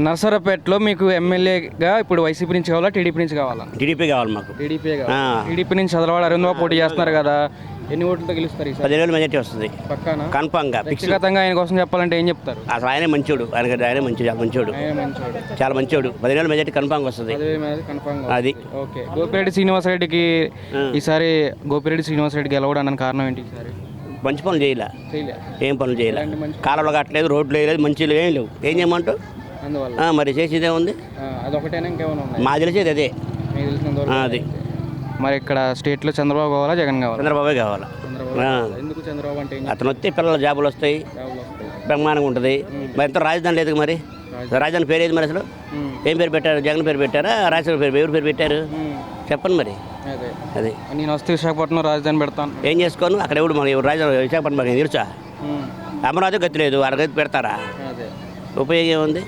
నర్సరావుపేటలో మీకు ఎమ్మెల్యేగా ఇప్పుడు వైసీపీ నుంచి కావాలా, టీడీపీ నుంచి కావాలా? టీడీపీ కావాలి మాకు. టీడీపీ నుంచి చదలవాడు అరవింద్ బాబు పోటీ చేస్తున్నారు కదా, ఎన్ని ఓట్లతో గెలుస్తారు? 10,000 మెజార్టీ వస్తుంది పక్కానా? కన్ఫామ్గా. వ్యక్తిగతంగా ఆయన కోసం చెప్పాలంటే ఏం చెప్తారు? అసలు ఆయనే మంచోడు, ఆయన మంచోడు, చాలా మంచోడు. 10,000 మెజార్టీ కన్ఫామ్గా వస్తుంది అది. ఓకే. గోపిరెడ్డి శ్రీనివాసరెడ్డికి ఈసారి గెలవడానికి కారణం ఏంటి? ఈసారి మంచి పనులు చేయలే, ఏం పనులు చేయలే. కాలంలో కట్టలేదు, రోడ్లు వేయలేదు, మంచిలు ఏం లేవు. ఏం చేయమంటావు? మరి చేసేదే ఉంది. మా తెలిసేది అదే. అది మరి ఇక్కడ స్టేట్లో చంద్రబాబు కావాలా, జగన్ కావాలా? చంద్రబాబే కావాలా. ఎందుకు చంద్రబాబు అంటే? అతను వస్తే పిల్లల జాబులు వస్తాయి, బ్రహ్మాండంగా ఉంటుంది. మరి ఎంత రాజధాని లేదు. మరి రాజధాని పేరు ఏది మరి? అసలు ఏం పేరు పెట్టారు? జగన్ పేరు పెట్టారా, రాజశేఖర్ పేరు, ఎవరు పేరు పెట్టారు చెప్పండి. మరి అదే నేను వస్తే విశాఖపట్నం రాజధాని పెడతాను. ఏం చేసుకోను అక్కడ? ఎవడు మన రాజధాని విశాఖపట్నం తెలుసా? అమరావతి గతి లేదు, వాళ్ళ గతి పెడతారా? ఉపయోగం ఏముంది?